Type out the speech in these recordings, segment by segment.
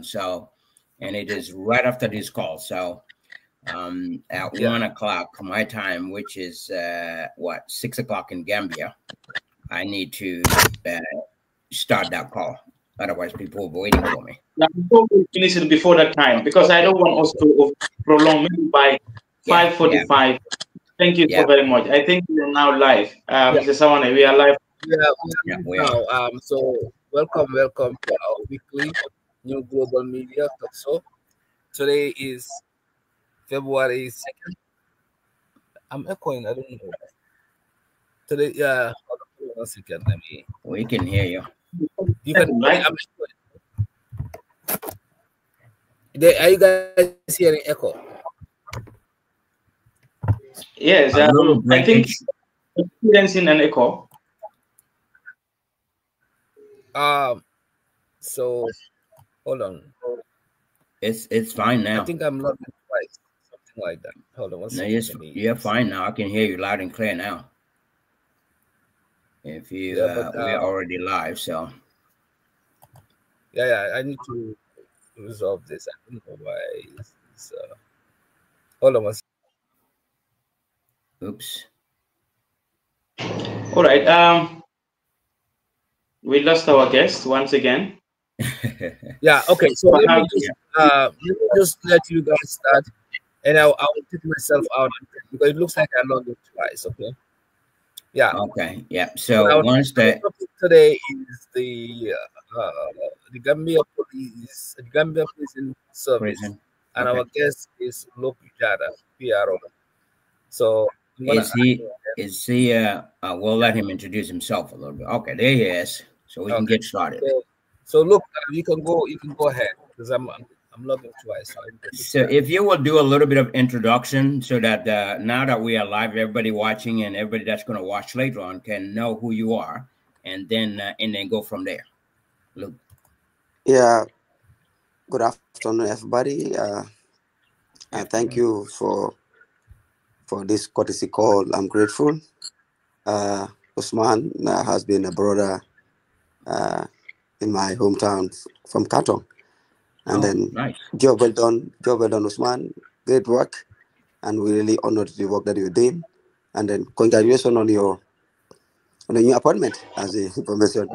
So, and it is right after this call. So, at 1 o'clock my time, which is 6 o'clock in Gambia, I need to start that call. Otherwise, people will be waiting for me. Yeah, before we finish it before that time, because I don't want us to prolong maybe by 5:45. Thank you so very much. I think we are now live. Mr. Sawaneh, we are live. We are now. So welcome to our weekly New Global Media Talk Show. Today is February 2nd. I'm echoing. I don't know. Today, hold on 1 second. We can hear you. You can. I'm echoing. Are you guys hearing echo? Yes, I think experiencing an echo. So hold on. It's fine now. I think I'm logging twice, something like that. Hold on 1 second. You're fine now. I can hear you loud and clear now. If you we're already live, so I need to resolve this. I don't know why it's hold on 1 second. Oops. All right. We lost our guest once again. Okay. So let me just let you guys start, and I will take myself out because it looks like I logged in twice. Okay. Yeah. Okay. Yeah. So once the topic today is the Gambia Police, the Gambia Prison Service, and our guest is Jatta, PRO. So is he? We'll let him introduce himself a little bit. Okay, there he is. So we can get started. So look, you can go ahead because I'm logging twice. So if you will do a little bit of introduction so that now that we are live, everybody watching and everybody that's going to watch later on can know who you are, and then go from there. Luke. Yeah. Good afternoon, everybody. Thank you for this courtesy call. I'm grateful. Ousman has been a brother in my hometown from Katong. And then nice. Job well done, Ousman. Great work. And we really honored the work that you're doing. And then congratulations on your new appointment as the Information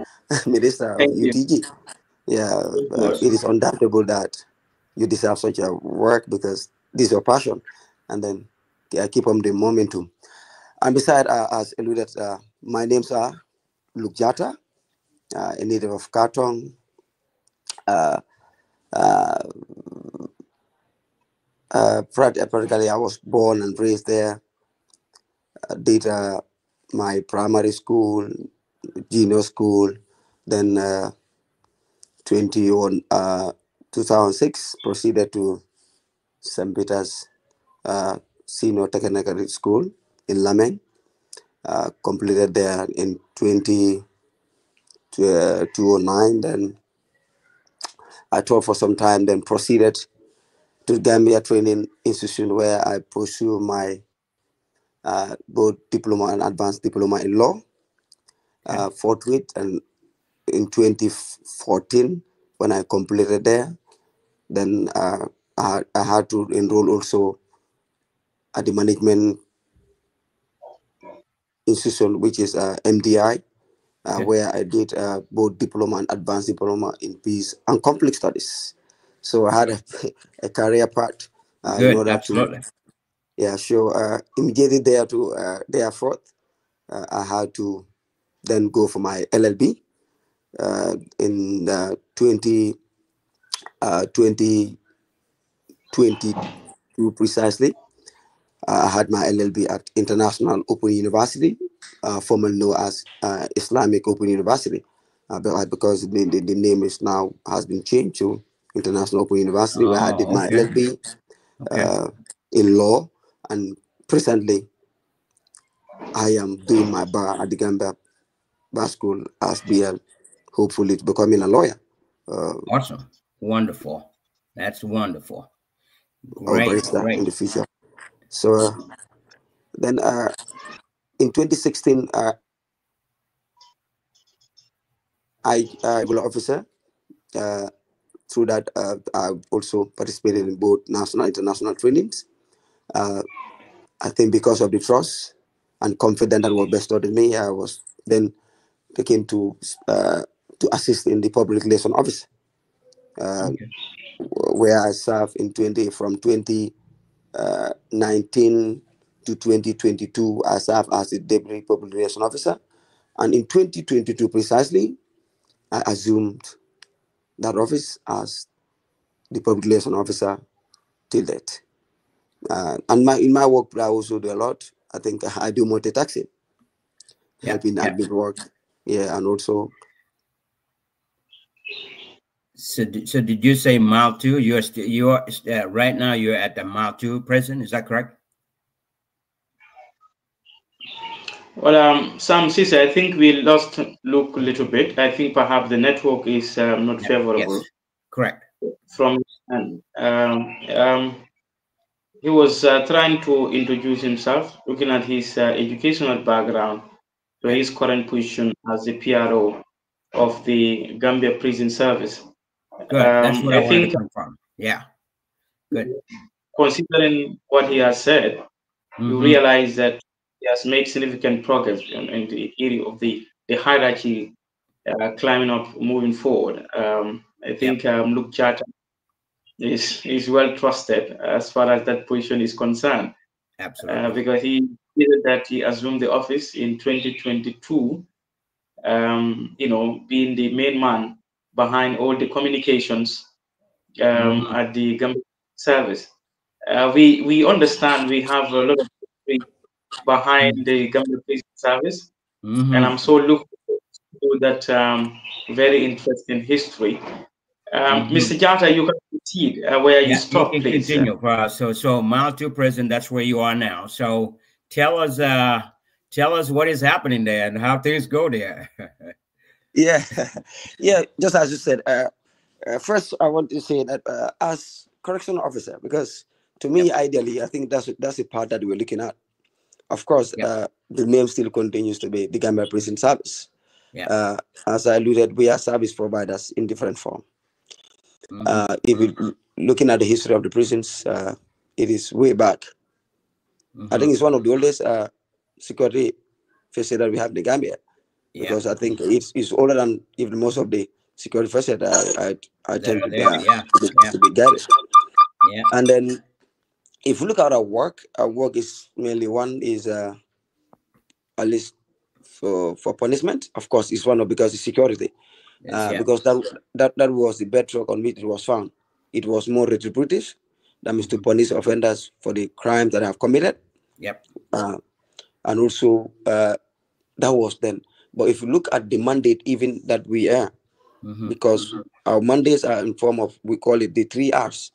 Minister of UTG. Yeah, it is undoubtable that you deserve such a work because this is your passion. And then keep on the momentum. And besides, as alluded, my names are Jatta, a native of Katong. Practically, I was born and raised there. Did my primary school, junior school, then 2006 proceeded to St. Peter's Senior Technical School in Lameng. Completed there in 2009. Then I taught for some time, then proceeded to Gambia Training Institution where I pursue my both diploma and advanced diploma in law. Forthwith, and in 2014 when I completed there, then I had to enroll also at the management institution, which is MDI, where I did both diploma and advanced diploma in peace and conflict studies. So I had a career path in order absolutely. Immediately therefore, I had to then go for my LLB in 2022 precisely. I had my LLB at International Open University, formerly known as Islamic Open University, because the name has been changed to International Open University, where I did my LLB in law, and presently I am doing my bar at the Gambia Bar School as BL, hopefully to becoming a lawyer. Awesome, wonderful. That's wonderful. Great, great. In the future. So then in 2016, I was an officer through that, I also participated in both national and international trainings. I think because of the trust and confidence that was bestowed in me, I was then taken to assist in the public relation office, where I served from 2019 to 2022. I served as the deputy public relation officer, and in 2022 precisely, I assumed that office as the public relation officer till date. And in my work, I also do a lot. I think I do multitasking, helping admin work, and also. So did you say Mile 2? You're right now you're at the Mile 2 prison, is that correct? Well, Sam Ceesay, I think we lost Luke a little bit. I think perhaps the network is not favorable. Yes, correct. From and he was trying to introduce himself, looking at his educational background, to his current position as the PRO of the Gambia Prison Service. Good. That's what I wanted to confirm. Yeah. Good. Considering what he has said, you realize that he has made significant progress in the area of the hierarchy, climbing up, moving forward. I think Luke Jatta is well trusted as far as that position is concerned. Absolutely. Because he did that he assumed the office in 2022, being the main man behind all the communications at the Gambia service. We understand we have a lot of history behind the Gambia Police Service, and I'm so looking forward to that very interesting history. Mr. Jatta, you can proceed where you stop, you can please. Continue. So Mile 2 prison, that's where you are now. So tell us what is happening there and how things go there. Yeah, just as you said, first I want to say that as correctional officer, because to me, ideally, I think that's the part that we're looking at. Of course, the name still continues to be the Gambia Prison Service. As I alluded, we are service providers in different form. If we're looking at the history of the prisons, it is way back. I think it's one of the oldest security facilities that we have in the Gambia. Because I think it's older than even most of the security facilities I tend to be guided. And then if you look at our work is mainly one is at least for punishment. Of course, it's one of because it's security. Because that was the bedrock on which it was found. It was more retributive. That means to punish offenders for the crimes that they have committed. And also that was then. But if you look at the mandate even that we are, because our mandates are in form of, we call it the 3 R's.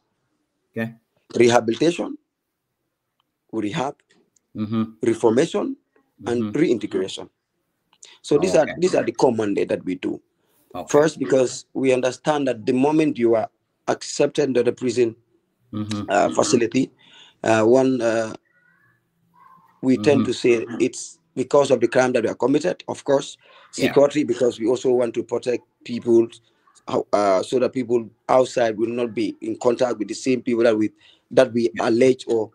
Rehabilitation, rehab, reformation, and reintegration. So these are the core mandate that we do. First, because we understand that the moment you are accepted into the prison facility, we tend to say it's because of the crime that we are committed, of course. Security, because we also want to protect people so that people outside will not be in contact with the same people that we allege or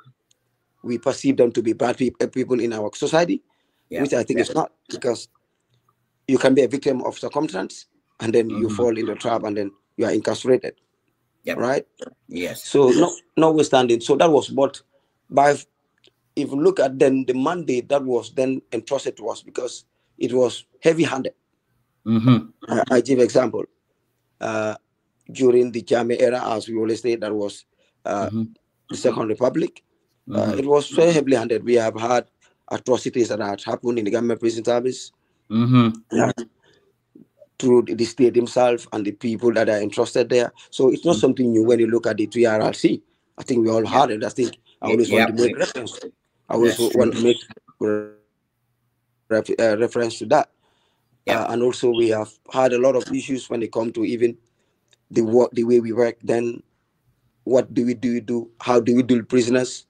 we perceive them to be bad people in our society, which I think is not, because you can be a victim of circumstance and then you fall in the trap and then you are incarcerated. Right? Yes. So notwithstanding, so that was what if you look at then the mandate that was then entrusted to us, because it was heavy-handed. I give example. During the Drammeh era, as we always say, that was the Second Republic. It was very heavily handed. We have had atrocities that had happened in the Gambia Prison Service through the state himself and the people that are entrusted there. So it's not something new when you look at the 3RRC. I think we all had it. I think I always want to make reference. I also want to make reference to that. And also we have had a lot of issues when it comes to even the way we work. Then what do we do? How do we deal with prisoners?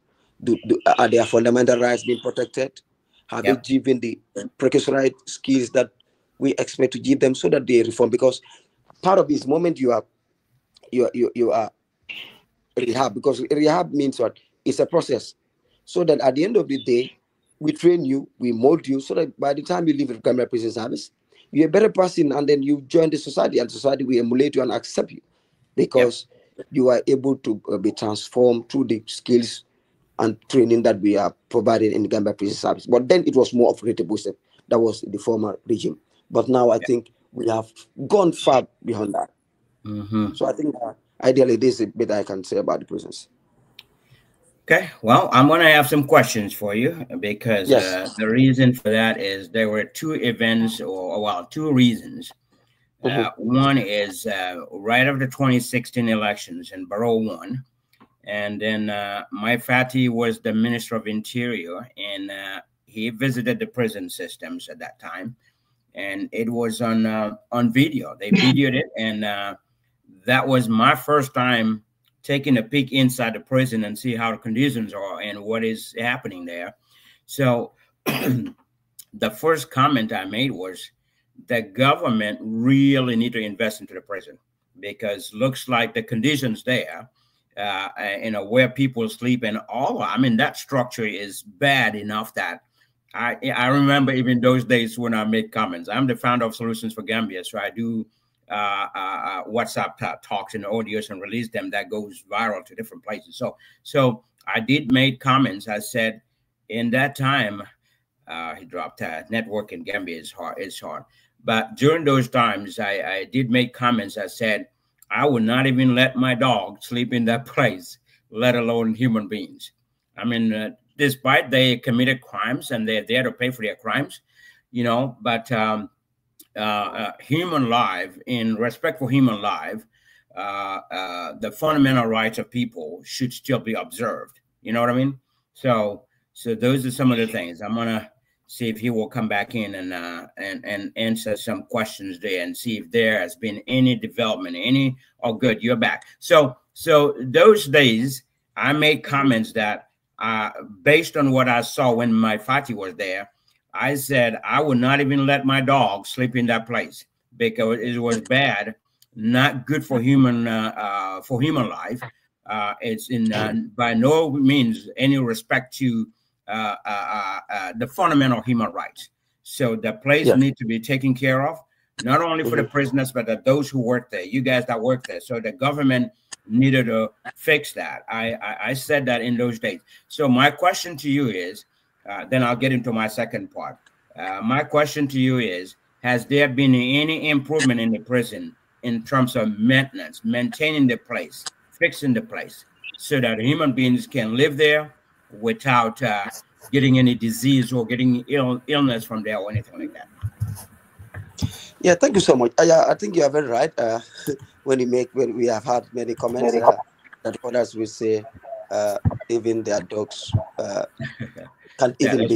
Are their fundamental rights being protected? Have they given the prerequisite skills that we expect to give them so that they reform? Because part of this moment you are you are rehab, because rehab means what? It's a process. So that at the end of the day, we train you, we mold you, so that by the time you leave the Gambia Prison Service, you're a better person, and then you join the society, and society will emulate you and accept you, because you are able to be transformed through the skills and training that we are providing in the Gambia Prison Service. But then it was more of retribution. That was the former regime. But now I think we have gone far beyond that. So I think ideally this is a bit I can say about the prisons. Okay, well, I'm going to have some questions for you, because the reason for that is there were two events, or well, two reasons. One is right after the 2016 elections, and Barrow won, and then my Fatty was the Minister of Interior, and he visited the prison systems at that time, and it was on video. They videoed it, and that was my first time taking a peek inside the prison and see how the conditions are and what is happening there. So the first comment I made was the government really need to invest into the prison, because looks like the conditions there, where people sleep and all, I mean, that structure is bad enough that I remember even those days when I made comments. I'm the founder of Solutions for Gambia, so I do WhatsApp talks and audios and release them that goes viral to different places. So I did make comments. I said, in that time, he dropped network in Gambia is hard. But during those times, I did make comments. I said, I would not even let my dog sleep in that place, let alone human beings. I mean, despite they committed crimes and they're there to pay for their crimes, you know, but human life, in respect for human life, the fundamental rights of people should still be observed. You know what I mean? So those are some of the things. I'm gonna see if he will come back in and answer some questions there, and see if there has been any development. Oh, good, you're back. So those days I made comments that based on what I saw when my Fati was there, I said I would not even let my dog sleep in that place, because it was bad, not good for human life. It's in by no means any respect to the fundamental human rights. So the place needs to be taken care of, not only for the prisoners, but those who work there, you guys that work there. So the government needed to fix that. I said that in those days. So my question to you is, then I'll get into my second part. My question to you is, has there been any improvement in the prison in terms of maintenance, maintaining the place, fixing the place, so that human beings can live there without getting any disease or getting illness from there or anything like that? Yeah, thank you so much. I think you are very right. When we have had many comments that others will say even their dogs can't even be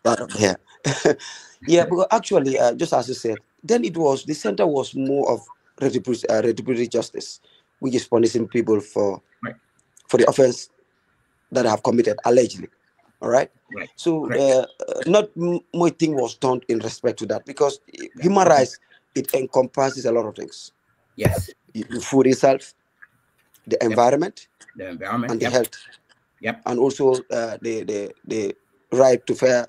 part of here. Yeah, because actually, just as you said, then the center was more of retributive justice, which is punishing people for the offense that have committed allegedly. All right. So not much thing was done in respect to that, because human rights, it encompasses a lot of things. Yes. The food itself, the environment, and the health. Yep. And also the right to fair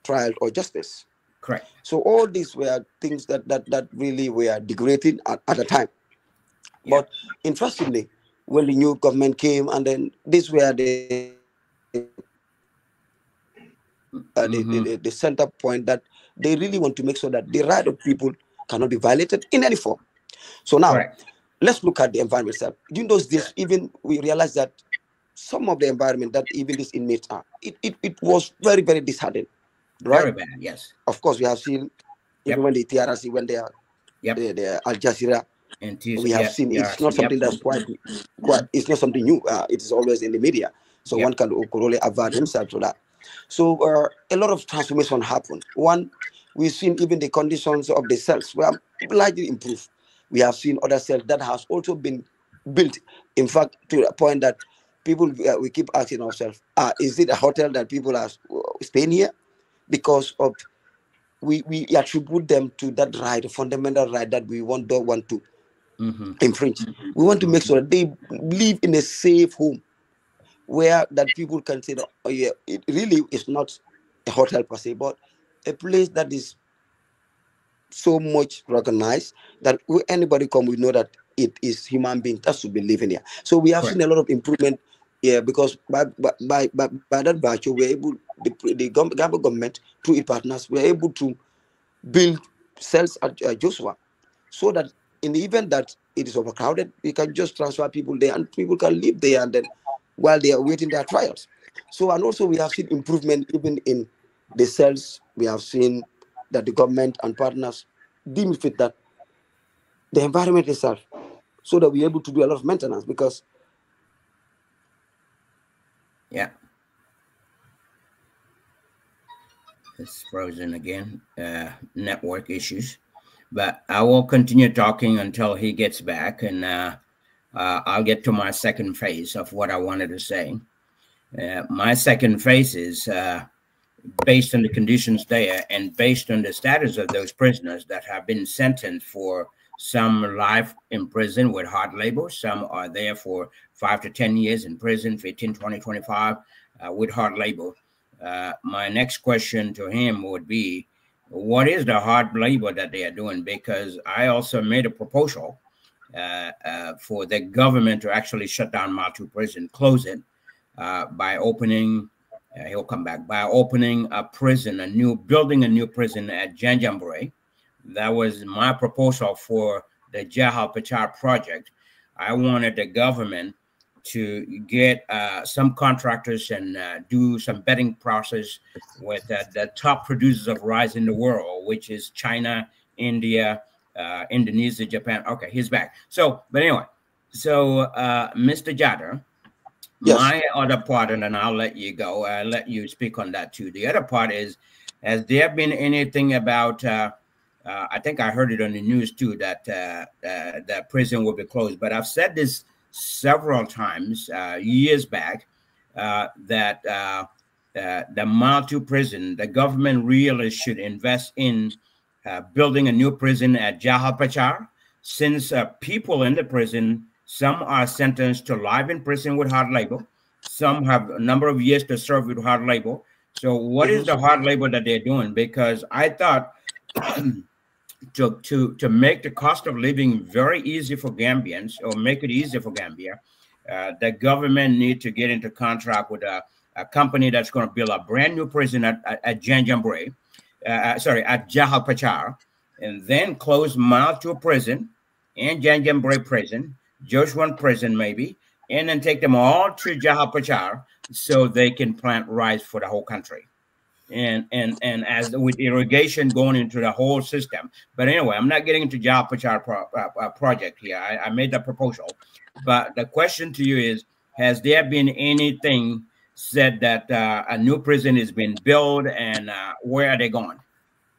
trial or justice. Correct. So all these were things that really were degrading at the time. But interestingly, when the new government came, and then these were the center point, that they really want to make sure that the right of people cannot be violated in any form. So now, let's look at the environment itself. During those days, even we realized that some of the environment that even these inmates are, it was very, very disheartening. Right? Very bad, yes. Of course, we have seen even when the TRC, when they are the Al Jazeera, and we have seen it's not something that's quite it's not something new. It is always in the media, so one can only avert himself to that. So a lot of transformation happened. One, we've seen even the conditions of the cells were largely improved. We have seen other cells that has also been built. In fact, to the point that people we keep asking ourselves, is it a hotel that people are staying here? Because of we attribute them to that right, a fundamental right that we don't want to infringe. We want to make sure that they live in a safe home where that people can say that, oh yeah, it really is not a hotel per se, but a place that is so much recognized that anybody come, we know that it is human beings that should be living here. So we have seen a lot of improvement here because by that virtue, we're able, the government through its partners, we're able to build cells at Joshua, so that in the event that it is overcrowded, we can just transfer people there and people can live there, and then while they are waiting their trials. So, and also we have seen improvement even in the cells. We have seen that the government and partners deem fit that the environment itself, so that we're able to do a lot of maintenance because it's frozen again, network issues. But I will continue talking until he gets back, and I'll get to my second phase of what I wanted to say. My second phase is based on the conditions there and based on the status of those prisoners that have been sentenced for some life in prison with hard labor. Some are there for 5 to 10 years in prison, 15, 20, 25 with hard labor. My next question to him would be, what is the hard labor that they are doing? Because I also made a proposal for the government to actually shut down Maltu prison, close it by opening, he'll come back, by opening a prison, building a new prison at Janjanbureh. That was my proposal for the Jahal Pachar project. I wanted the government to get some contractors and do some betting process with the top producers of rice in the world, which is China, India, Indonesia, Japan. Okay, he's back. So, but anyway, so Mr. Jatta, yes. My other part, and then I'll let you go. I'll let you speak on that too. The other part is, has there been anything about, I think I heard it on the news too, that the prison will be closed, but I've said this several times years back, that the Maltu prison, the government really should invest in building a new prison at Jahal Pachar, since people in the prison, some are sentenced to life in prison with hard labor, some have a number of years to serve with hard labor. So what is the hard labor that they're doing? Because I thought to make the cost of living very easy for Gambians, or make it easier for Gambia, the government need to get into contract with a company that's going to build a brand new prison at Janjanbureh, at Jahal Pachar, and then close Maltu prison and Janjanbureh prison, Joshua prison maybe, and then take them all to Jahal Pachar so they can plant rice for the whole country. And as with irrigation going into the whole system. But anyway, I'm not getting into Jahal Pachar project here. I made the proposal. But the question to you is, has there been anything said that a new prison is being built, and where are they going?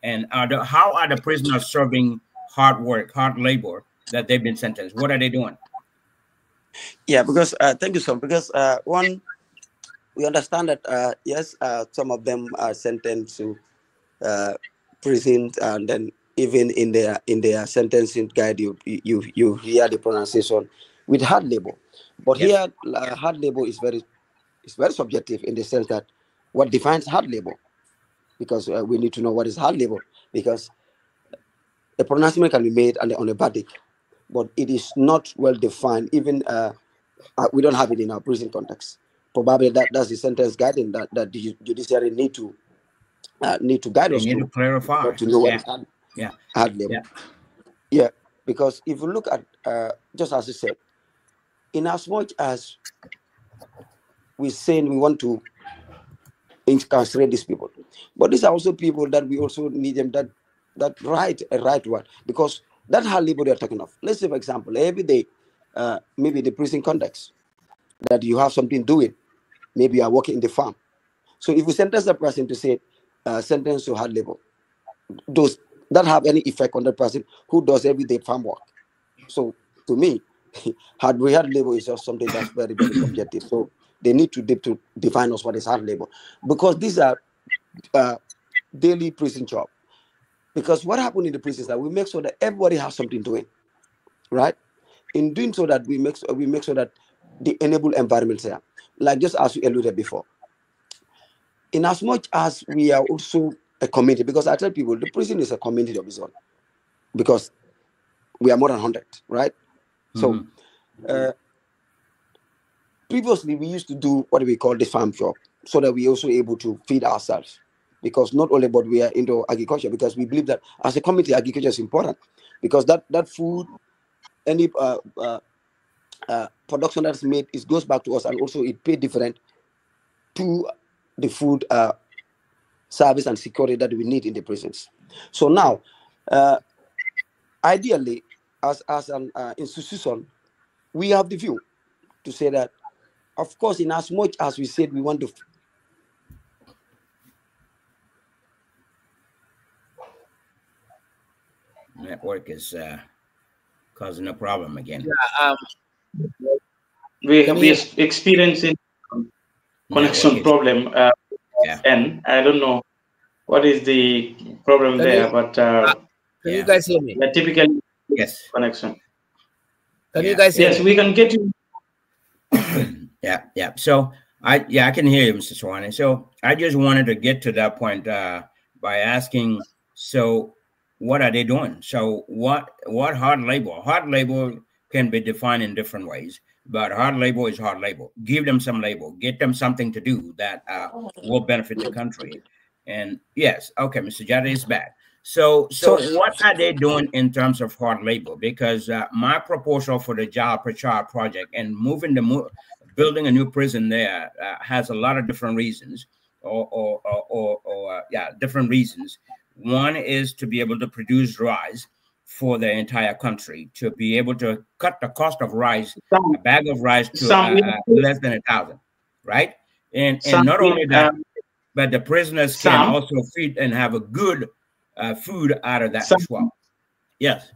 And how are the prisoners serving hard work, hard labor that they've been sentenced? What are they doing? Yeah, because thank you, sir. Because one, we understand that yes, some of them are sentenced to prison, and then even in their sentencing guide, you hear the pronunciation with hard labor. But yes, here, hard labor is very subjective in the sense that what defines hard labor, because we need to know what is hard labor, because a pronouncement can be made on a verdict, but it is not well defined. Even we don't have it in our prison context. Probably that's the sentence guiding that the judiciary need to guide us to clarify, to know what is hard labor. Yeah, because if you look at just as you said, in as much as we say we want to incarcerate these people, but these are also people that we also need them that right word, because that hard labor they're talking of. Let's say, for example, every day, maybe the prison context that you have something doing, maybe you are working in the farm. So if you sentence a person to say sentence to hard labor, does that have any effect on the person who does everyday farm work? So to me, hard labor is just something that's very, very subjective. So they need to define us what is hard labor, because these are daily prison job. Because what happened in the prison is that we make sure that everybody has something doing, right? in doing so that we make sure that the enable environments there, like just as you alluded before. In as much as we are also a community, because I tell people the prison is a community of its own, because we are more than 100, right? So previously we used to do what we call the farm job, so that we also able to feed ourselves, because not only but we are into agriculture, because we believe that as a community agriculture is important, because that food, any production that's made, it goes back to us, and also it pay different to the food service and security that we need in the prisons. So now, ideally, as an institution, we have the view to say that, of course, in as much as we said we want to. Network is causing a problem again. Yeah, we are experiencing connection problem. And I don't know what is the problem there, but can you guys hear me? Typically, yes, connection. Can you guys hear me? Yes, we can get you. Yeah. So I can hear you, Mr. Sawaneh. So I just wanted to get to that point by asking, so what are they doing? So what hard labor? Hard labor can be defined in different ways, but hard labor is hard labor. Give them some labor, get them something to do that will benefit the country. And yes, okay, Mr. Jatta is back. So what are they doing in terms of hard labor? Because my proposal for the Job Prachar project and building a new prison there has a lot of different reasons, different reasons. One is to be able to produce rice for the entire country, to be able to cut the cost of rice, a bag of rice, to less than 1,000, right? And not only that, but the prisoners can also feed and have a good food out of that as well. Yes.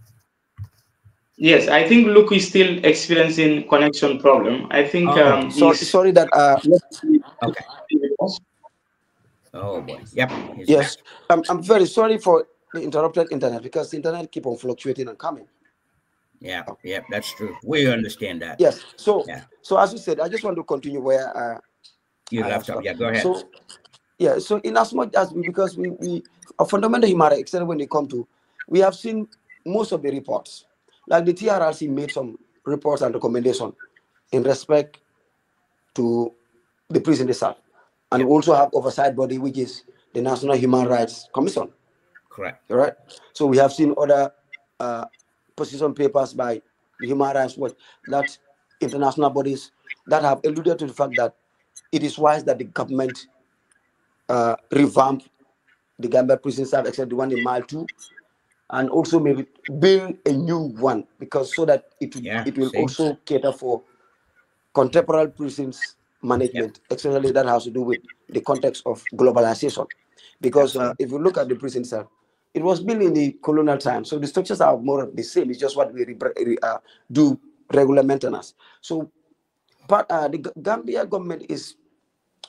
Yes, I think Luke is still experiencing connection problem. I think sorry that okay. Oh boy. Yep. Yes. I'm very sorry for the interrupted internet, because the internet keep on fluctuating and coming. Yeah, that's true. We understand that. Yes. So as you said, I just want to continue where you left off. Yeah, go ahead. So so in as much as because we are fundamental human rights, except when they come to, we have seen most of the reports. Like the TRRC made some reports and recommendations in respect to the prison itself. And we also have oversight body, which is the National Human Rights Commission. Correct. All right. So we have seen other position papers by the Human Rights Watch, that international bodies that have alluded to the fact that it is wise that the government revamp the Gambai prison service, except the one in Mile 2, and also maybe build a new one, because so that it will also cater for contemporary prisons management, especially that has to do with the context of globalization. Because if you look at the prison itself, it was built in the colonial time, so the structures are more of the same. It's just what we do regular maintenance. So, but the Gambia government is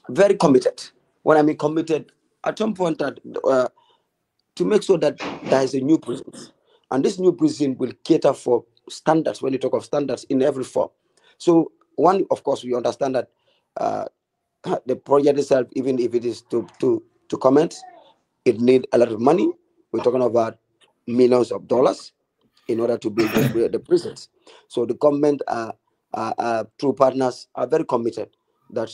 very committed. When I mean committed, at some point that to make sure that there is a new prison, and this new prison will cater for standards. When you talk of standards in every form, so one, of course, we understand that the project itself, even if it is to commence, it needs a lot of money. We're talking about millions of dollars in order to build the prisons. So the government, through partners, are very committed that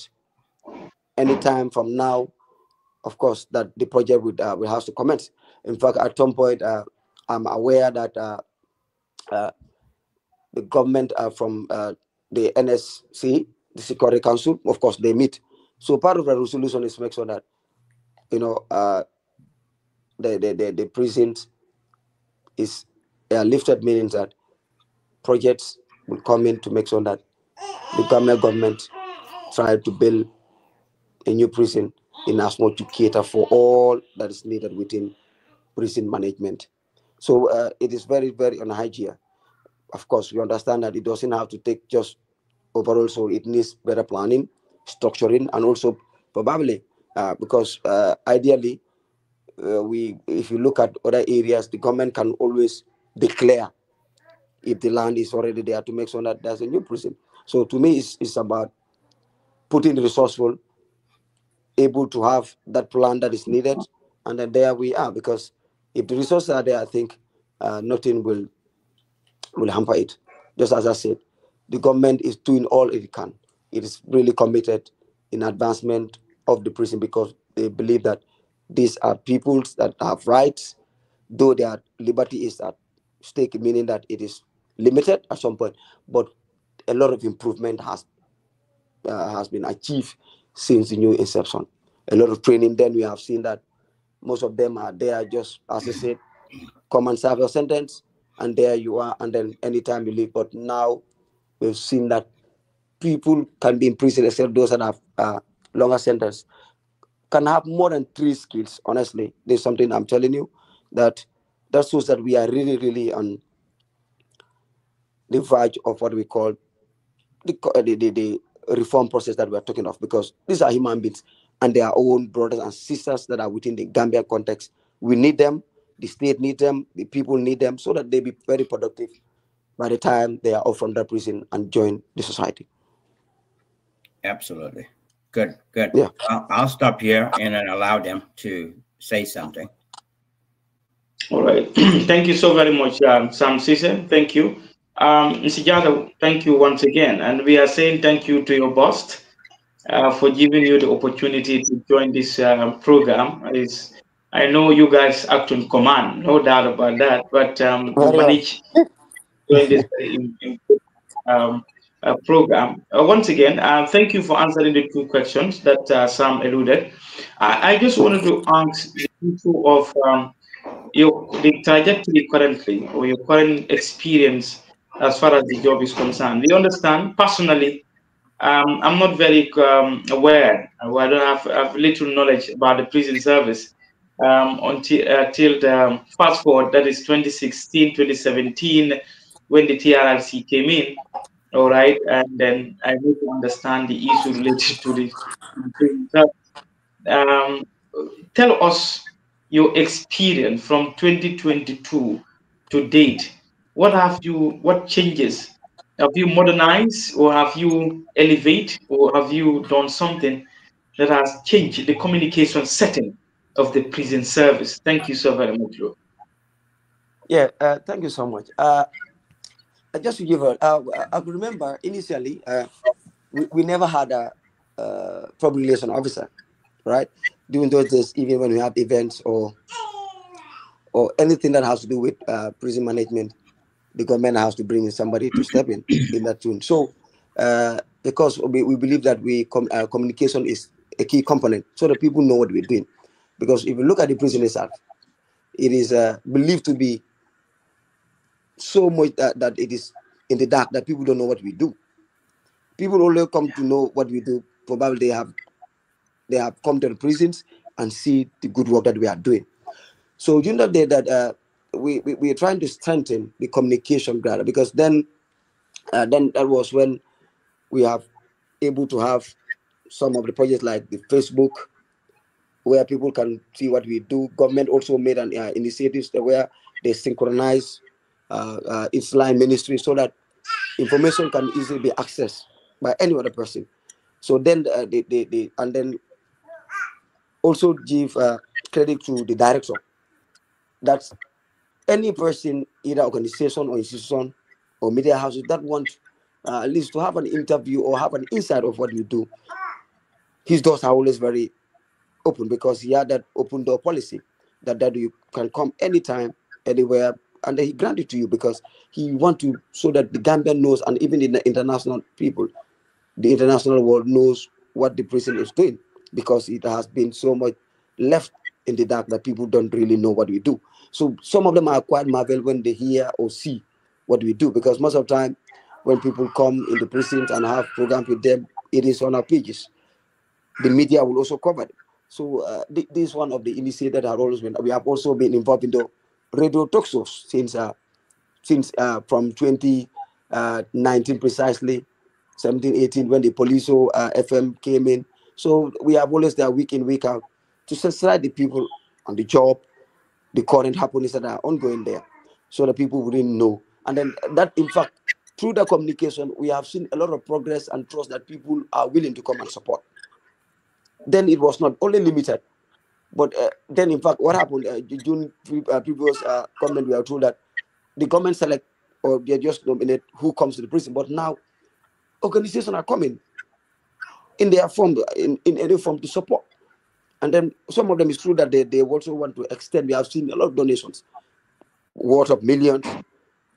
anytime from now, of course, that the project will have to commence. In fact, at some point, I'm aware that the government from the NSC, the Security Council, of course, they meet. So part of the resolution is make sure that, you know, the prisons is lifted, meaning that projects will come in to make sure that the government try to build a new prison in as much to cater for all that is needed within prison management. So it is very, very on high gear. Of course, we understand that it doesn't have to take just overall, so it needs better planning, structuring, and also probably because ideally, if you look at other areas, the government can always declare if the land is already there, to make sure that there's a new prison. So to me, it's about putting resourceful, able to have that plan that is needed, and then there we are. Because if the resources are there, I think nothing will hamper it. Just as I said, the government is doing all it can. It is really committed in advancement of the prison because they believe that these are peoples that have rights, though their liberty is at stake, meaning that it is limited at some point. But a lot of improvement has been achieved since the new inception. A lot of training. Then we have seen that most of them are there just, as I said, come and serve your sentence, and there you are, and then anytime you leave. But now we've seen that people can be in prison, except those that have longer sentence, can have more than 3 skills. Honestly, there's something I'm telling you that shows that we are really, really on the verge of what we call the reform process that we are talking of, because these are human beings and their own brothers and sisters that are within the Gambia context. We need them, the state needs them, the people need them, so that they be very productive by the time they are off from the prison and join the society. Absolutely. Good. Yeah. I'll stop here and then allow them to say something. All right. Thank you so very much, Sam Ceesay. Thank you. Mr. Jatta, thank you once again. And we are saying thank you to your boss for giving you the opportunity to join this program. I know you guys act on command, no doubt about that, but you manage to join this program. Once again, thank you for answering the 2 questions that Sam alluded. I just wanted to ask the issue of the trajectory currently, or your current experience as far as the job is concerned. We understand personally. I'm not very aware. I don't have little knowledge about the prison service until the fast forward, that is 2016, 2017, when the TRRC came in. All right, and then I need to understand the issue related to the prison service. Tell us your experience from 2022 to date. What changes? Have you modernized, or have you elevated, or have you done something that has changed the communication setting of the prison service? Thank you so very much, Lou. Yeah, thank you so much. Just to give I could remember initially, we never had a public relation officer, right? During those days, even when we have events or anything that has to do with prison management, the government has to bring in somebody to step in that tune. So, because we believe that communication is a key component, so that people know what we're doing. Because if you look at the prison itself, it is believed to be so much that it is in the dark, that people don't know what we do. People only come to know what we do. Probably they have come to the prisons and see the good work that we are doing. So you know that we are trying to strengthen the communication better, because then that was when we have able to have some of the projects like the Facebook, where people can see what we do. Government also made an initiatives where they synchronize Islam ministry, so that information can easily be accessed by any other person. So then they and then also give credit to the director. That's any person, either organization or institution or media houses, that want at least to have an interview or have an insight of what you do. His doors are always very open, because he had that open door policy that you can come anytime, anywhere, and then he grant it to you, because he want to, so that the Gambia knows, and even the international people, the international world knows what the prison is doing, because it has been so much left in the dark that people don't really know what we do. So some of them are quite marveled when they hear or see what we do, because most of the time when people come in the prisons and have programs with them, it is on our pages. The media will also cover it. So this is one of the initiatives that have always been. We have also been involved in the radio talk shows since from 2019 precisely, 17, 18, when the police FM came in. So we have always there week in, week out to sensitize the people on the job, the current happenings that are ongoing there, so that people wouldn't know And then that, in fact, through the communication, we have seen a lot of progress and trust that people are willing to come and support. Then it was not only limited, but then, in fact, what happened during previous comment, we are told that the government select or they just nominate who comes to the prison. But now, organizations are coming in their form, in any form to support. And then some of them is true that they also want to extend. We have seen a lot of donations, worth of millions.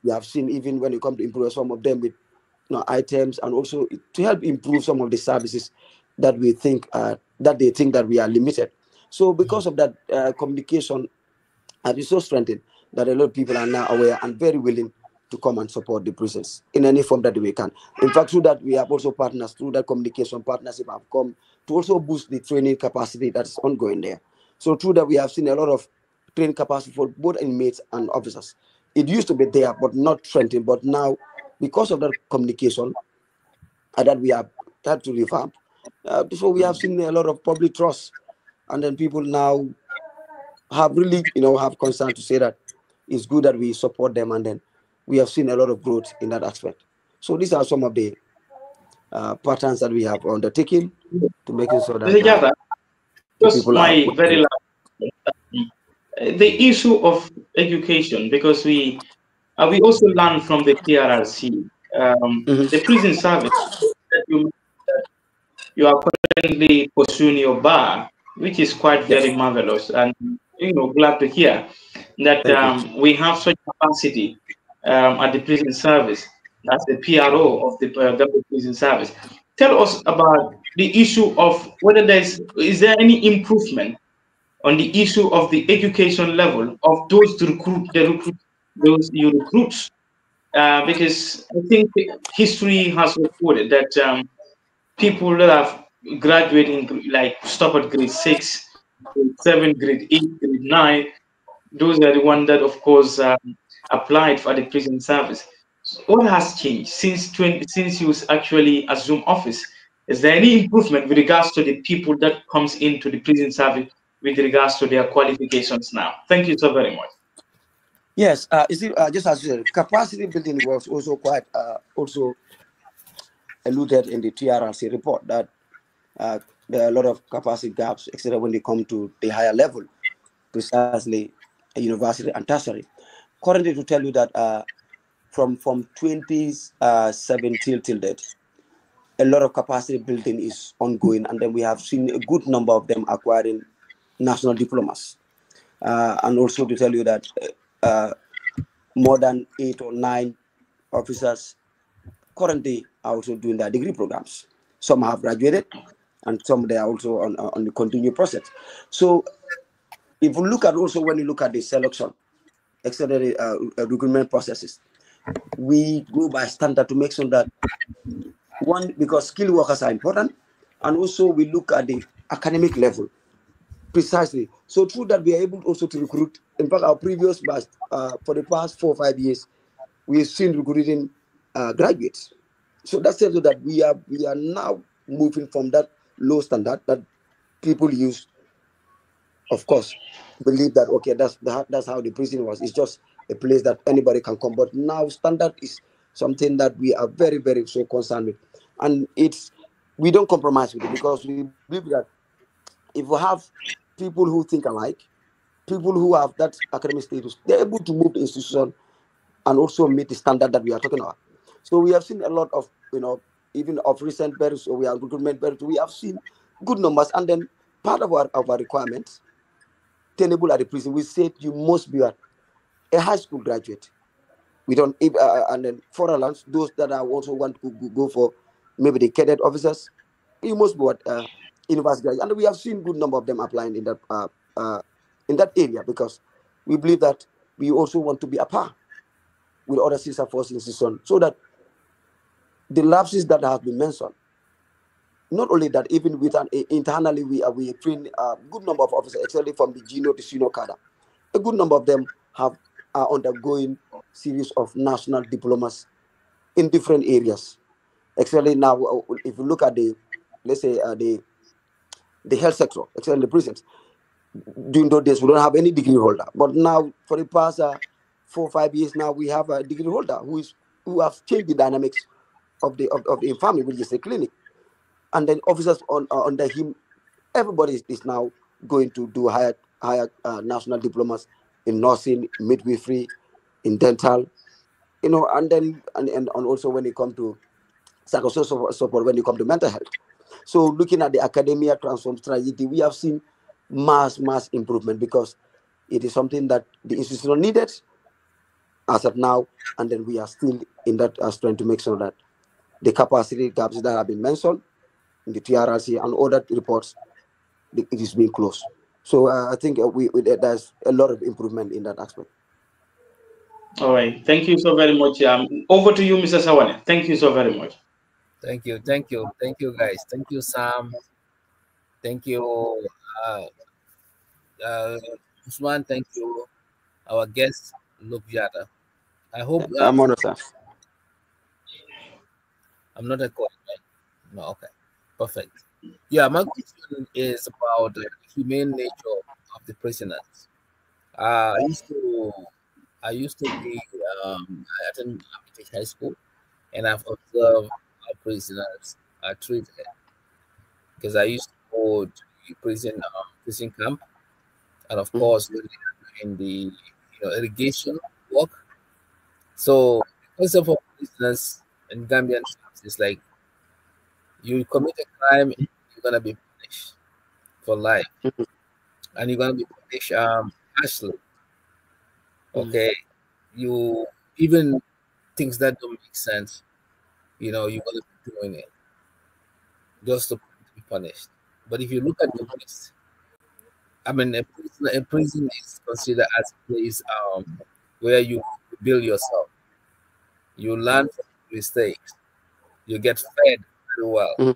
We have seen even when you come to improve some of them with items, and also to help improve some of the services that we think that they think that we are limited. So because of that, communication has been so strengthened that a lot of people are now aware and very willing to come and support the prisons in any form that we can. In fact, through that, we have also partners, through that communication partnership have come to also boost the training capacity that's ongoing there. So through that, we have seen a lot of training capacity for both inmates and officers. It used to be there, but not strengthened. But now, because of that communication, that we have had to revamp. So we have seen a lot of public trust, and then people now have really, have concern to say that it's good that we support them, and then we have seen a lot of growth in that aspect. So these are some of the patterns that we have undertaken to making sure that just my very last, the issue of education, because we also learn from the TRRC, the prison service that you are currently pursuing your bar, which is quite very marvelous, and glad to hear that we have such capacity at the prison service. That's the PRO of the government prison service. Tell us about the issue of whether is there any improvement on the issue of the education level of those those you recruit, because I think history has recorded that people that have graduated, like stop at grade 6, grade 7, grade 8, grade 9, those are the ones that, of course, applied for the prison service. So what has changed since you actually assumed office? Is there any improvement with regards to the people that comes into the prison service with regards to their qualifications now? Thank you so very much. Yes, just as you said, capacity building was also quite also alluded in the TRRC report that there are a lot of capacity gaps, etc., when they come to the higher level, precisely a university and tertiary. Currently, to tell you that from 2017 till date, a lot of capacity building is ongoing, and then we have seen a good number of them acquiring national diplomas. And also to tell you that more than 8 or 9 officers currently are also doing their degree programs. Some have graduated, and some they are also on the continued process. So if you look at also, when you look at the selection, accelerated recruitment processes, we go by standard to make sure that, one, because skilled workers are important, and also we look at the academic level precisely. So through that, we are able also to recruit. In fact, our previous batch for the past 4 or 5 years, we've seen recruiting graduates. So that tells you that we are now moving from that low standard that people use. Of course, believe that okay, that's how the prison was. It's just a place that anybody can come. But now standard is something that we are very, very so concerned with, and we don't compromise with it, because we believe that if we have people who think alike, people who have that academic status, they're able to move the institution and also meet the standard that we are talking about. So we have seen a lot of, even of recent berries, so we have recruitment berries, we have seen good numbers. And then part of our requirements, tenable at the prison, we said you must be a high school graduate. We don't, and then for allowance, those that are also want to go for maybe the cadet officers, you must be what university graduate. And we have seen good number of them applying in that area, because we believe that we also want to be a par with other sister force institutions, so that the lapses that have been mentioned, not only that, even with internally we train a good number of officers, actually from the junior to senior cadre. A good number of them are undergoing series of national diplomas in different areas. Actually, now if you look at let's say the health sector, actually the prisons, during those days we don't have any degree holder, but now for the past 4 or 5 years now, we have a degree holder who have changed the dynamics of the infirmary, which is a clinic. And then officers under him, everybody is now going to do higher national diplomas in nursing, midwifery, in dental, and then and also when it comes to psychosocial support, when it comes to mental health. So looking at the academia transform strategy, we have seen mass improvement, because it is something that the institution needed as of now, and then we are still in that trying to make sure that the capacity gaps that have been mentioned in the TRRC and other reports, it is being closed. So I think there's a lot of improvement in that aspect. All right. Thank you so very much. Over to you, Mr. Sawaneh. Thank you so very much. Thank you, guys. Thank you, Sam. Thank you, Ousman. Thank you, our guest, Jatta. I hope I'm honored, sir. I'm not recording, right? No, okay, perfect. Yeah, my question is about the humane nature of the prisoners. I used to be I attended high school, and I've observed how prisoners are treated, because I used to go to the prison camp, and of course when they are doing the irrigation work. So the concept of prisoners in Gambian terms is like, you commit a crime, you're gonna be punished for life, and you're gonna be punished harshly. Okay, you even things that don't make sense, you're gonna be doing it just to be punished. But if you look at the list, I mean, a prison is considered as a place where you build yourself, you learn from mistakes, you get fed very well,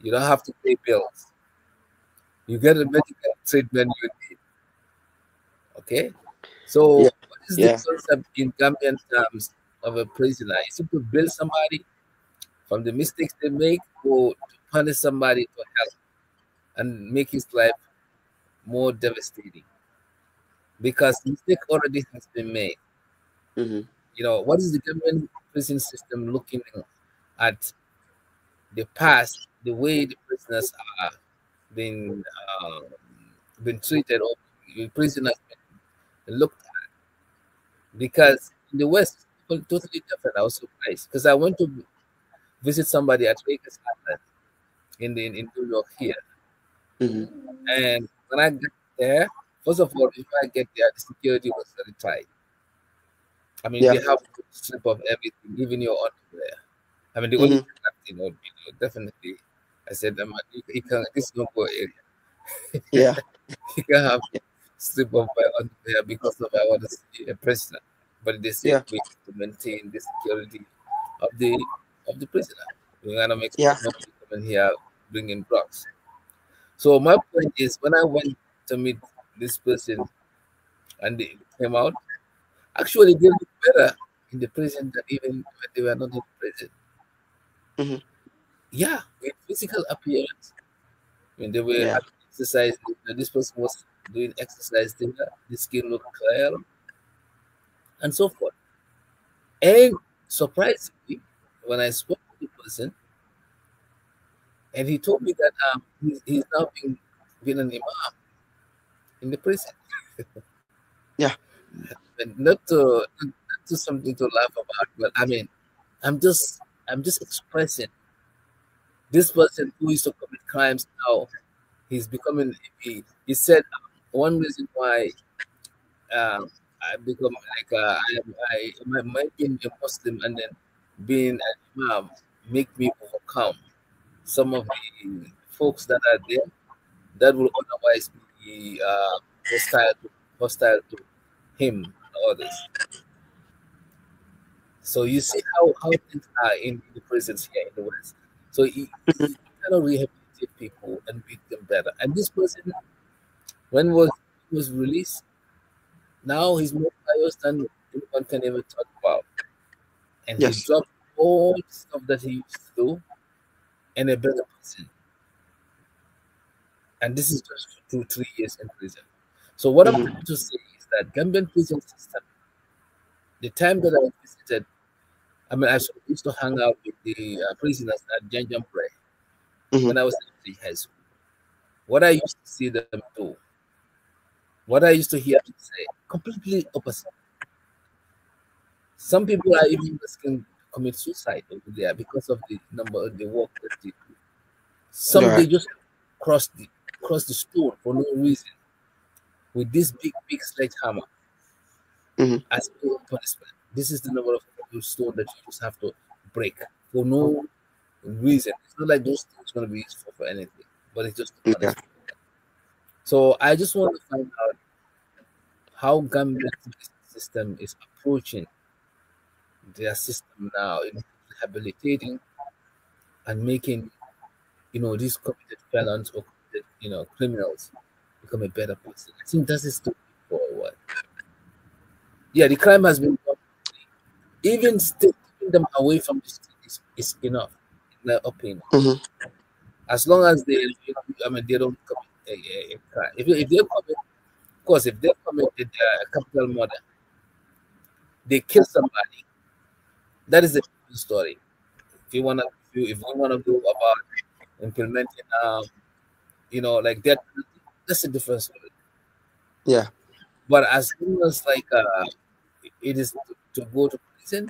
you don't have to pay bills, you get the medical treatment you need. Okay, so what is the concept in Gambian terms of a prisoner? Is it to build somebody from the mistakes they make, or to punish somebody to help and make his life more devastating? Because mistake already has been made. What is the Gambian prison system looking at the past, the way the prisoners are been treated, or the prisoners been looked at? Because in the West, it's totally different. I was surprised because I went to visit somebody at Rikers Island in New York here, and when I got there, first of all, if I get there, the security was very tight. I mean, they have a strip of everything, even your underwear. I mean, the only thing, definitely, I said, you can, this is no go area. Yeah. You can have strip of my underwear because of I want to see a prisoner. But they say we have to maintain the security of the prisoner. We're gonna make sure nobody come in here bringing drugs. So my point is, when I went to meet this person and they came out, actually they look better in the prison than even when they were not in prison. Yeah, with physical appearance. When they were exercising, this person was doing exercise there, the skin looked clear, and so forth. And surprisingly, when I spoke to the person, and he told me that he's now being an imam in the prison. And not to something to laugh about, but I mean, I'm just expressing this person who used to commit crimes now. He's becoming. He said one reason why I become like I might be a Muslim, and then being an imam make me overcome some of the folks that are there that will otherwise be hostile to him and others. So you see how things are in the prisons here in the West. So he cannot rehabilitate people and make them better. And this person, when he was released, now he's more pious than anyone can ever talk about. And he dropped all the stuff that he used to do and a better person. And this is just 2-3 years in prison. So what I'm trying to say is that Gambian prison system the time that I visited, I mean, I used to hang out with the prisoners at Jampre when I was in high school. What I used to see them do, what I used to hear them say, completely opposite. Some people are even risking commit suicide over there because of the number of the work that they do. Some they just cross the stone for no reason with this big sledgehammer as a punishment. This is the number of stone that you just have to break for no reason. It's not like those things are going to be useful for anything, but it's just a punishment. So I just want to find out how Gambia's system is approaching their system now in rehabilitating and making, these committed felons or committed, criminals become a better person. I think that is too big for what. Yeah, the crime has been done. Even still taking them away from the street is enough, in my opinion. As long as they don't commit a crime. If they commit, of course, if they committed a capital murder, they kill somebody. That is a different story. If we wanna go about implementing, like that, that's a different story. Yeah. But as soon as it is to go to prison,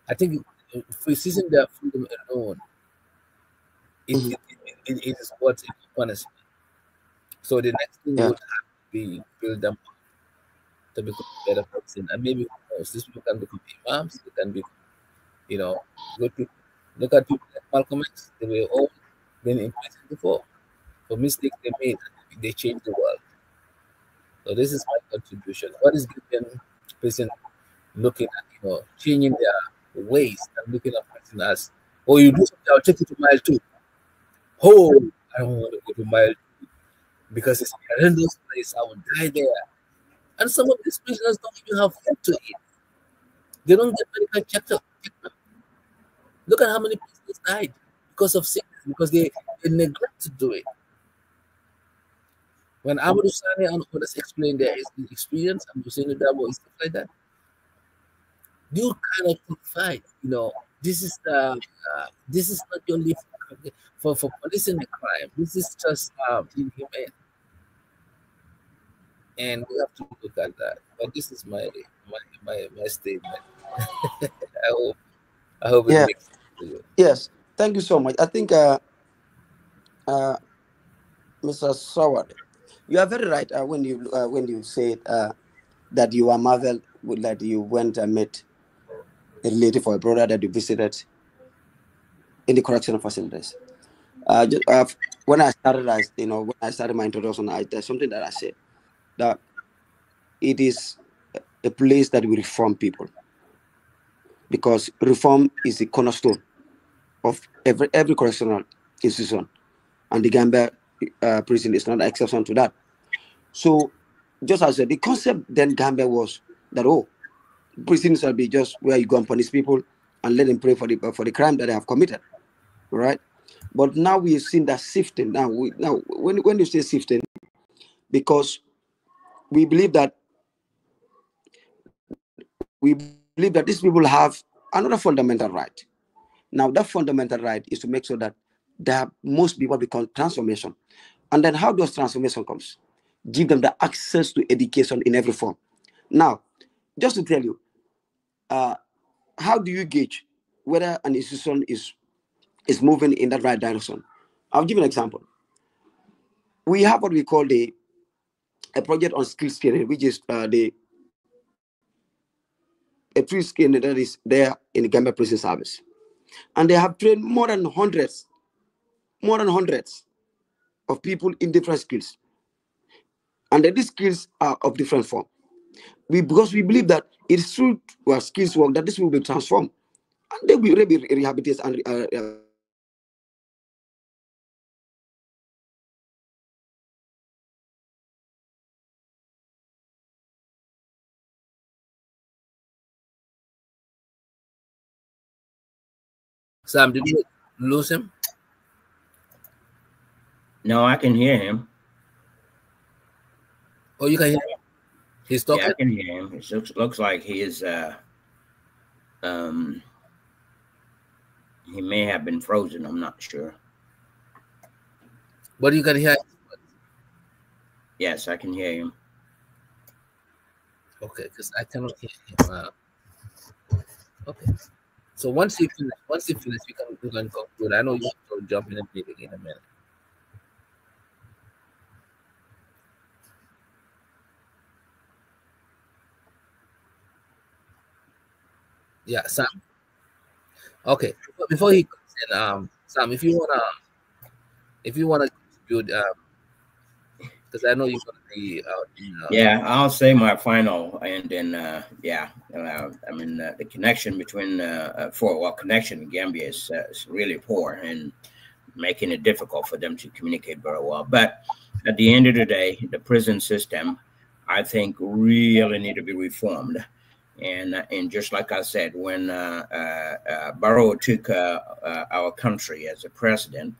I think freezing their freedom alone, it is what is punishment. So the next thing would have to be build them up to become a better person, and maybe who knows, these people can become imams, they can be, good people. Look at people like Malcolm X; they were all been in prison before for mistakes they made. They changed the world. So this is my contribution. What is Gambian prison looking at? Changing their ways and looking at prison as, oh, you do something, I'll take you to mile 2. Oh, I don't want to go to mile 2 because it's a horrendous place. I would die there. And some of these prisoners don't even have food to eat. They don't get medical check-up. Look at how many prisoners died because of sickness, because they neglect to do it. When Amadou Sawaneh and others explain their experience, I'm just saying that and stuff like that, you kind of fight. This is not only for policing the crime. This is just inhumane, and we have to look at that. But this is my statement. I hope it makes sense to you. Yes, thank you so much. I think Mr. Sawaneh, you are very right when you said that you are marveled that you went and met a relative or a brother that you visited in the correctional facilities. When I started, when I started my introduction, there's something that I said, that it is a place that will reform people, because reform is the cornerstone of every correctional institution, and the Gambia prison is not an exception to that. So, just as I said, the concept then Gambia was that, prison shall be just where you go and punish people and let them pray for the crime that they have committed, right? But now we have seen that shifting. Now when you say shifting, because we believe that these people have another fundamental right. Now that fundamental right is to make sure that there must be what we call transformation. And then how does transformation comes? Give them the access to education in every form. Now, just to tell you, how do you gauge whether an institution is moving in that right direction? I'll give you an example. We have what we call a project on skills training, which is a free skill that is there in the Gambia Prison Service. And they have trained more than hundreds of people in different skills. And these skills are of different form. Because we believe that it's through our skills work that this will be transformed. And they will be rehabilitated and Sam, did you lose him? No, I can hear him. Oh, you can hear him? He's talking? Yeah, I can hear him. It looks like he is He may have been frozen. I'm not sure. But you can hear. Yes, I can hear him. Okay, because I cannot hear him. Okay. So once you finish, you can conclude. I know you have to jump in and meeting in a minute. Yeah, Sam. Okay. Before he comes in, Sam, if you wanna contribute, because I know you're gonna be out. Yeah, I'll say my final, and then yeah, I mean the connection between connection in Gambia is really poor and making it difficult for them to communicate very well. But at the end of the day, the prison system, I think, really need to be reformed. And just like I said, when Barrow took our country as a president,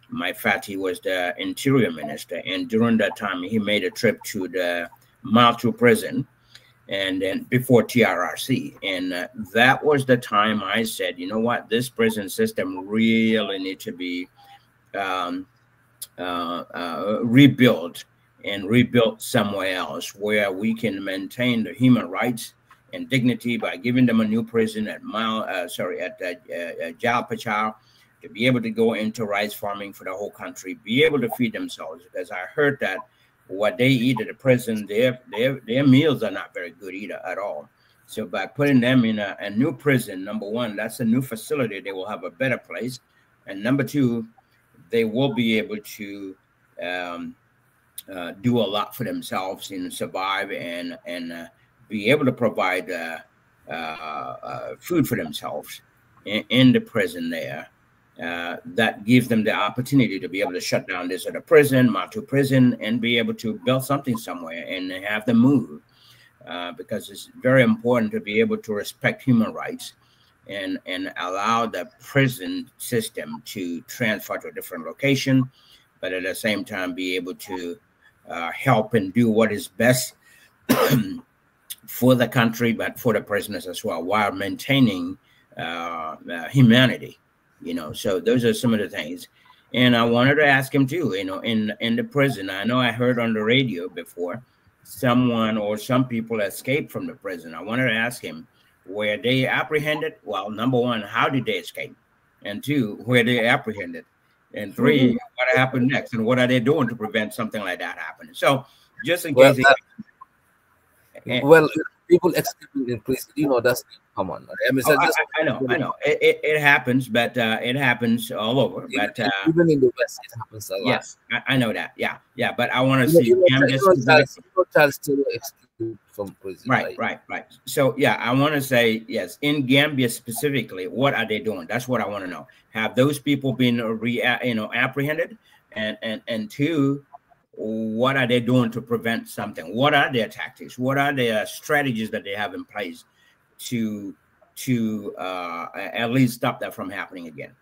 my Fati was the interior minister, and during that time he made a trip to the Malta prison, and then before TRRC, and that was the time I said, you know what, this prison system really needs to be rebuilt somewhere else where we can maintain the human rights and dignity by giving them a new prison at Jalpachar, to be able to go into rice farming for the whole country, be able to feed themselves. Because I heard that what they eat at the prison, their meals are not very good either at all. So by putting them in a new prison, number one, that's a new facility. They will have a better place. And number two, they will be able to do a lot for themselves and survive and be able to provide food for themselves in the prison there. That gives them the opportunity to be able to shut down this other prison, Matu prison, and be able to build something somewhere and have them move. Because it's very important to be able to respect human rights and allow the prison system to transfer to a different location, but at the same time be able to help and do what is best for the country, but for the prisoners as well, while maintaining humanity. You know, so those are some of the things. And I wanted to ask him too, you know, in the prison, I know I heard on the radio before someone or some people escaped from the prison. I wanted to ask him, were they apprehended? Well, number one, how did they escape? And two, were they apprehended? And three, what happened next? And what are they doing to prevent something like that happening? So just in case. Well, people escaping in prison, you know, that's common. I mean, I know. It happens, but it happens all over. But even in the West, it happens a lot. Yes, I know that. Yeah. But I want to see child still escape from prison. Right. So yeah, I want to say yes. In Gambia specifically, what are they doing? That's what I want to know. Have those people been apprehended? And two, what are they doing to prevent something? What are their tactics? What are their strategies that they have in place to at least stop that from happening again?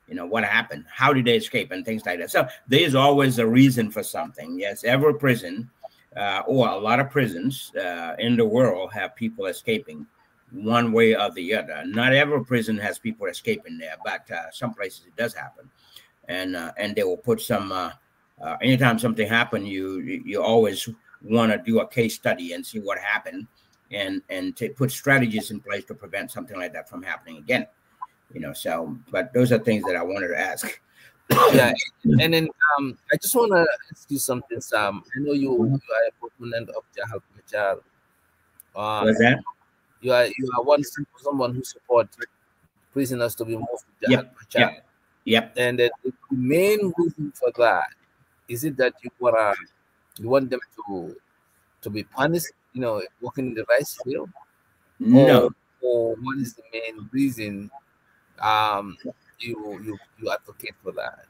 You know, what happened? How did they escape and things like that? So there's always a reason for something. Yes, every prison or a lot of prisons in the world have people escaping one way or the other. Not every prison has people escaping there, but some places it does happen. And they will put some anytime something happened, you always want to do a case study and see what happened, and to put strategies in place to prevent something like that from happening again. You know, so but those are things that I wanted to ask. Yeah, and then I just want to ask you something, Sam. I know you are a proponent of Jahal Pachar. What's that? You are someone who supports prisoners to be moved to Jahal Pachar. Yep. And the main reason for that, is it that you want them to be punished, you know, working in the rice field? No. Or what is the main reason you advocate for that?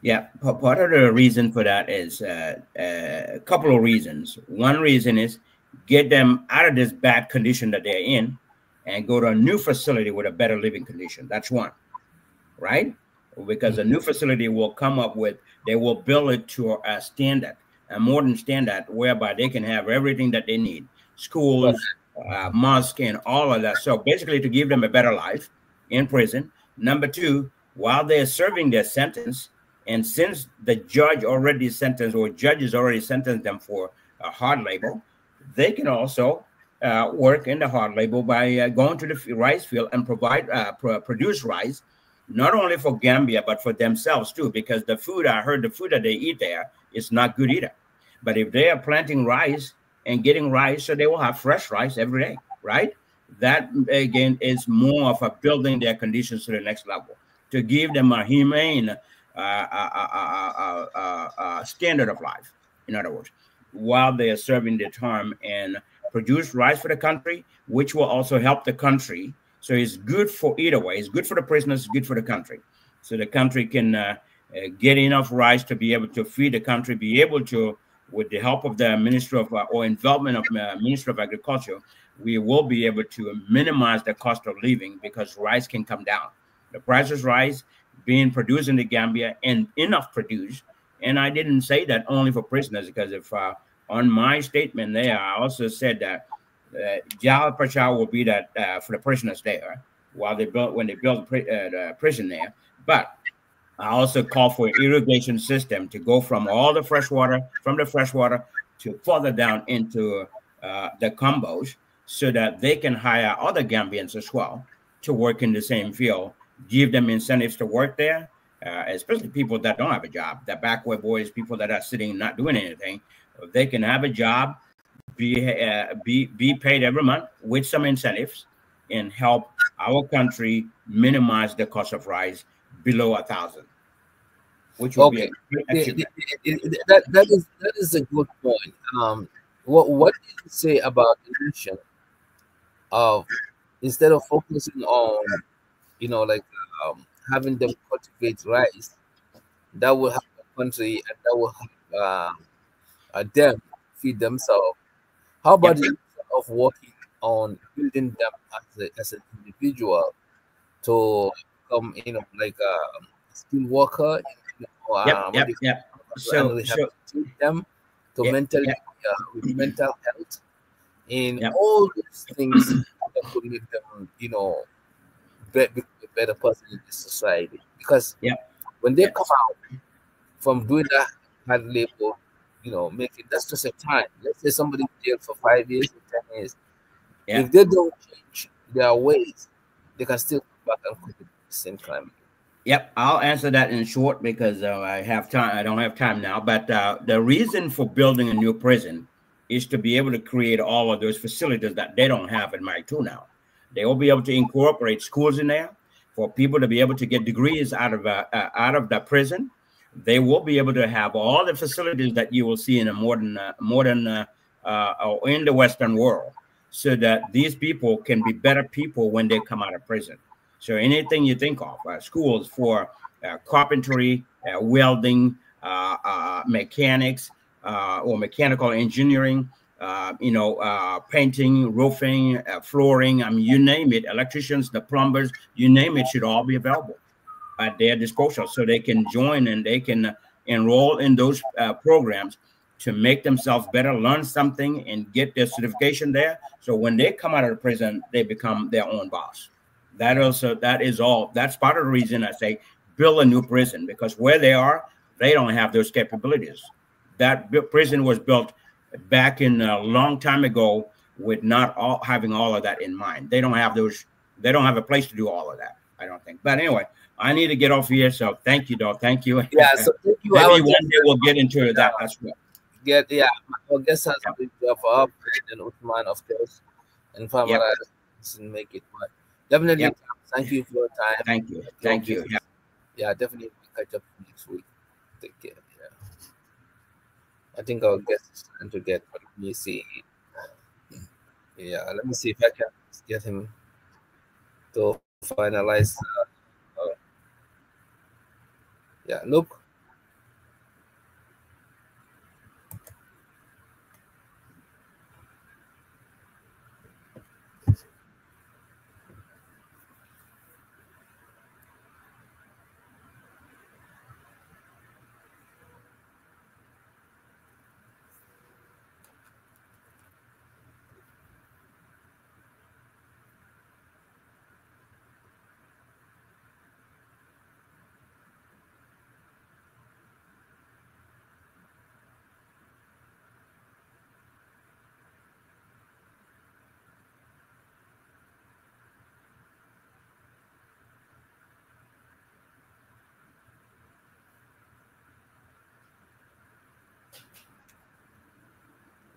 Yeah, part of the reason for that is a couple of reasons. One reason is get them out of this bad condition that they're in and go to a new facility with a better living condition. That's one, right? Because a new facility will come up with, they will build it to a standard, a modern standard, whereby they can have everything that they need. Schools, mosque, and all of that. So basically, to give them a better life in prison. Number two, while they're serving their sentence, and since the judge already sentenced or judges already sentenced them for hard labor, they can also work in the hard labor by going to the rice field and produce rice, not only for Gambia but for themselves too. Because the food, I heard, the food that they eat there is not good either. But if they are planting rice and getting rice, so they will have fresh rice every day, right? That again is more of a building their conditions to the next level, to give them a humane standard of life. In other words, while they are serving their term, and produce rice for the country, which will also help the country. So it's good for either way. It's good for the prisoners, good for the country. So the country can get enough rice to be able to feed the country, be able to, with the help of the Ministry of or involvement of Ministry of Agriculture, we will be able to minimize the cost of living, because rice can come down. The price of rice being produced in the Gambia and enough produced. And I didn't say that only for prisoners, because if on my statement there, I also said that Jal Prachar will be that for the prisoners there while they built, when they built the prison there. But I also call for an irrigation system to go from all the fresh water, to further down into the combos, so that they can hire other Gambians as well to work in the same field, give them incentives to work there, especially people that don't have a job, the backward boys, people that are sitting not doing anything. They can have a job, be paid every month with some incentives, and help our country minimize the cost of rice below 1,000, which will be a great achievement. That is a good point. What did you say about the mission of, instead of focusing on, like having them cultivate rice, that will help the country and that will help them feed themselves? How about the mission of working on building them as an individual to become, like a skilled worker, So, and we have to teach them to with mental health and all those things that could make them, be a better person in this society. Because when they come out from doing that hard labor, making, that's just a time. Let's say somebody in jail for 5 years or 10 years. If they don't change their ways, they can still come back and commit the same crime. Yep, I'll answer that in short, because I have time. I don't have time now. But the reason for building a new prison is to be able to create all of those facilities that they don't have in Mike 2 now. They will be able to incorporate schools in there for people to be able to get degrees out of the prison. They will be able to have all the facilities that you will see in a modern or in the Western world, so that these people can be better people when they come out of prison. So anything you think of, schools for carpentry, welding, mechanics, or mechanical engineering, painting, roofing, flooring, I mean, you name it, electricians, the plumbers, you name it, should all be available at their disposal, so they can join and they can enroll in those programs to make themselves better, learn something, and get their certification there. So when they come out of the prison, they become their own boss. That's part of the reason I say build a new prison, because where they are, they don't have those capabilities. That prison was built back in a long time ago with not having all of that in mind. They don't have those. They don't have a place to do all of that, I don't think. But anyway, I need to get off here. So thank you, dog. Thank you. Yeah. So thank you. Maybe one day we'll get into that as well. Our guest has a big job for up, and Ousman, of course, and Famara doesn't make it, but definitely. Thank you for your time. Thank you. Thank you. Yeah, definitely catch up next week. Take care. Yeah. I think our guest is trying to get. Let me see. Yeah, let me see if I can get him to finalize. Yeah, look.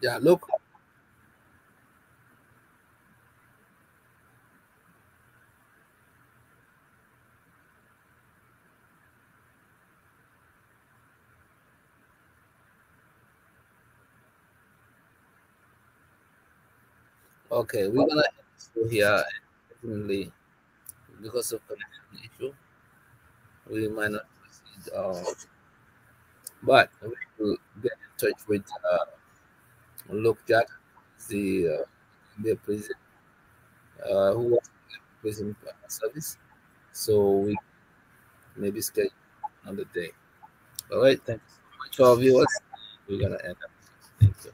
Yeah, look. Okay, we're gonna end this show here. Definitely, because of connection issue, we might not proceed. But we will get in touch with Jatta, the president, who was prison service. So we maybe schedule another day. All right, thank you so much for our viewers. We're gonna end up. Thank you.